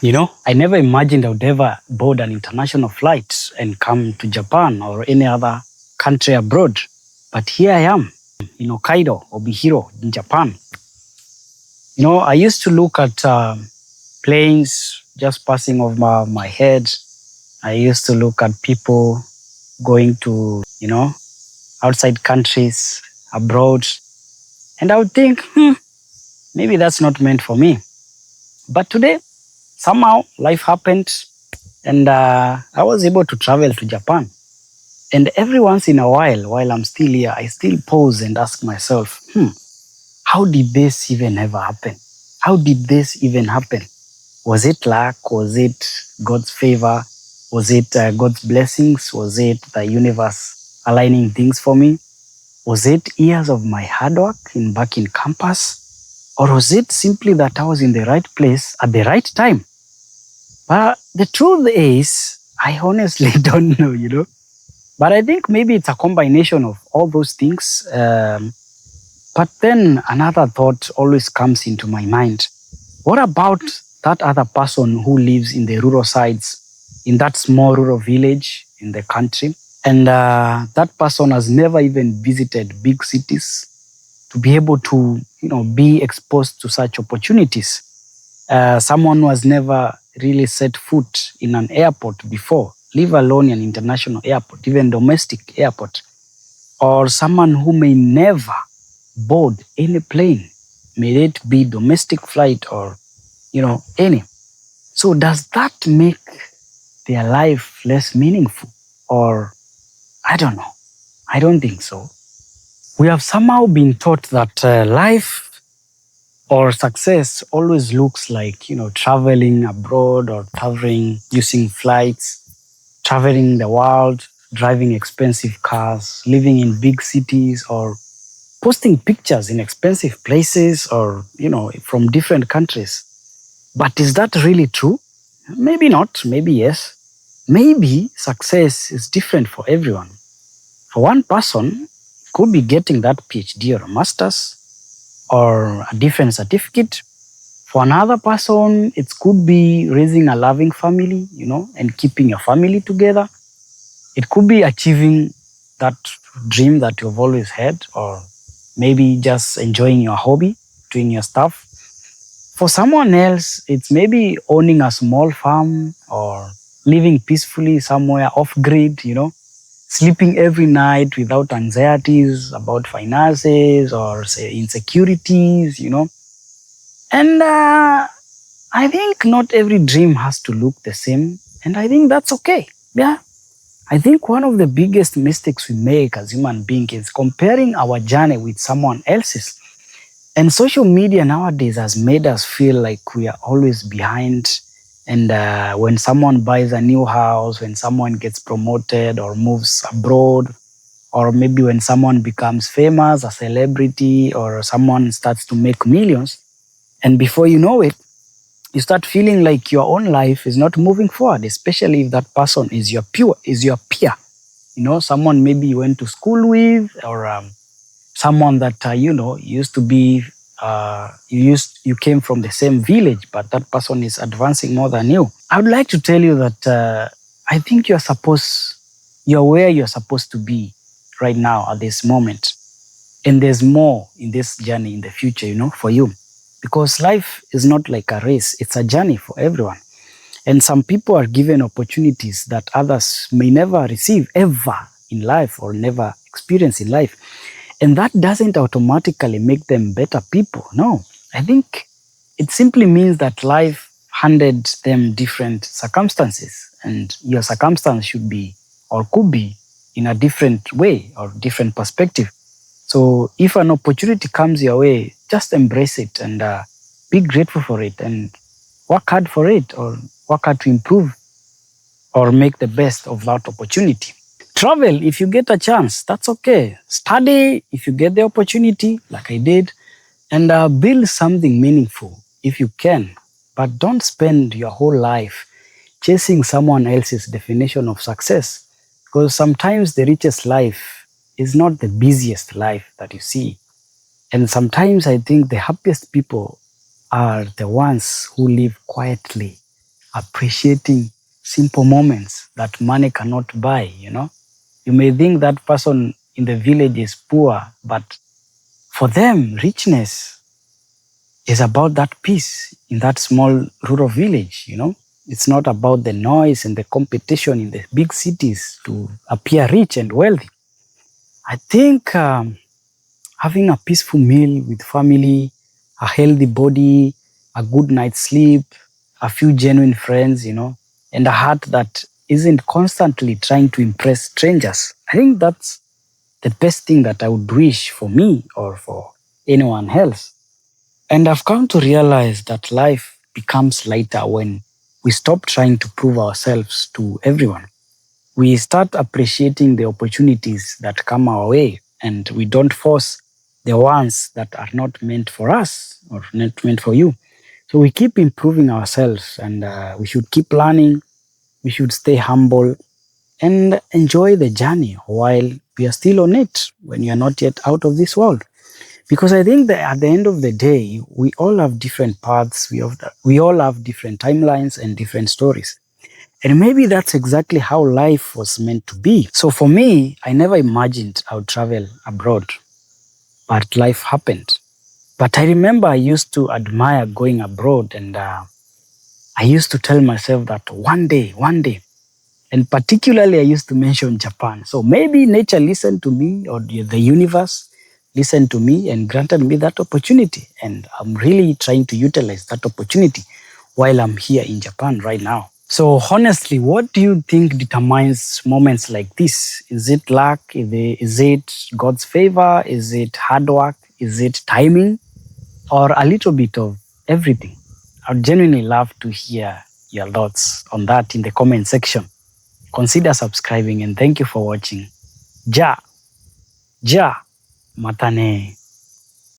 I never imagined I would ever board an international flight and come to Japan or any other country abroad. But here I am in Hokkaido, Obihiro, in Japan. I used to look at planes just passing over my head. I used to look at people going to, outside countries, abroad. And I would think, maybe that's not meant for me. But today, somehow life happened and I was able to travel to Japan. And every once in a while I'm still here, I still pause and ask myself, how did this even ever happen? How did this even happen? Was it luck? Was it God's favor? Was it God's blessings? Was it the universe aligning things for me? Was it years of my hard work back in campus? Or was it simply that I was in the right place at the right time? But the truth is, I honestly don't know. But I think maybe it's a combination of all those things. But then another thought always comes into my mind. What about that other person who lives in the rural sides, in that small rural village in the country? And that person has never even visited big cities to be able to, be exposed to such opportunities. Someone who has never really set foot in an airport before, leave alone an international airport, even domestic airport, or someone who may never board any plane, may it be domestic flight or, any. So does that make their life less meaningful? Or I don't know. I don't think so. We have somehow been taught that life or success always looks like, traveling abroad or traveling using flights, traveling the world, driving expensive cars, living in big cities, or posting pictures in expensive places or, from different countries. But is that really true? Maybe not, maybe yes. Maybe success is different for everyone. For one person, it could be getting that PhD or a master's or a different certificate. For another person, it could be raising a loving family, and keeping your family together. It could be achieving that dream that you've always had, or maybe just enjoying your hobby, doing your stuff. For someone else, it's maybe owning a small farm or living peacefully somewhere off grid, sleeping every night without anxieties about finances or say insecurities, And I think not every dream has to look the same. And I think that's okay. Yeah. I think one of the biggest mistakes we make as human beings is comparing our journey with someone else's. And social media nowadays has made us feel like we are always behind. And when someone buys a new house, when someone gets promoted or moves abroad, or maybe when someone becomes famous, a celebrity, or someone starts to make millions, and before you know it, you start feeling like your own life is not moving forward, especially if that person is your peer. Someone maybe you went to school with, or someone that used to be you came from the same village, but that person is advancing more than you. I would like to tell you that I think you're where you're supposed to be right now at this moment, and there's more in this journey in the future, for you, because life is not like a race; it's a journey for everyone. And some people are given opportunities that others may never receive ever in life or never experience in life. And that doesn't automatically make them better people. No, I think it simply means that life handed them different circumstances, and your circumstance should be or could be in a different way or different perspective. So if an opportunity comes your way, just embrace it and be grateful for it and work hard for it, or work hard to improve or make the best of that opportunity. Travel if you get a chance, that's okay. Study if you get the opportunity, like I did, and build something meaningful if you can. But don't spend your whole life chasing someone else's definition of success, because sometimes the richest life is not the busiest life that you see. And sometimes I think the happiest people are the ones who live quietly appreciating simple moments that money cannot buy, You may think that person in the village is poor, but for them, richness is about that peace in that small rural village, It's not about the noise and the competition in the big cities to appear rich and wealthy. I think having a peaceful meal with family, a healthy body, a good night's sleep, a few genuine friends, and a heart that isn't constantly trying to impress strangers. I think that's the best thing that I would wish for me or for anyone else. And I've come to realize that life becomes lighter when we stop trying to prove ourselves to everyone. We start appreciating the opportunities that come our way, and we don't force the ones that are not meant for us or not meant for you. So we keep improving ourselves, and we should keep learning. We should stay humble and enjoy the journey while we are still on it when you are not yet out of this world. Because I think that at the end of the day, we all have different paths, we all have different timelines and different stories. And maybe that's exactly how life was meant to be. So for me, I never imagined I would travel abroad, but life happened. But I remember I used to admire going abroad, and I used to tell myself that one day, and particularly I used to mention Japan. So maybe nature listened to me, or the universe listened to me and granted me that opportunity. And I'm really trying to utilize that opportunity while I'm here in Japan right now. So honestly, what do you think determines moments like this? Is it luck? Is it God's favor? Is it hard work? Is it timing? Or a little bit of everything? I'd genuinely love to hear your thoughts on that in the comment section. Consider subscribing, and thank you for watching. Ja, matane.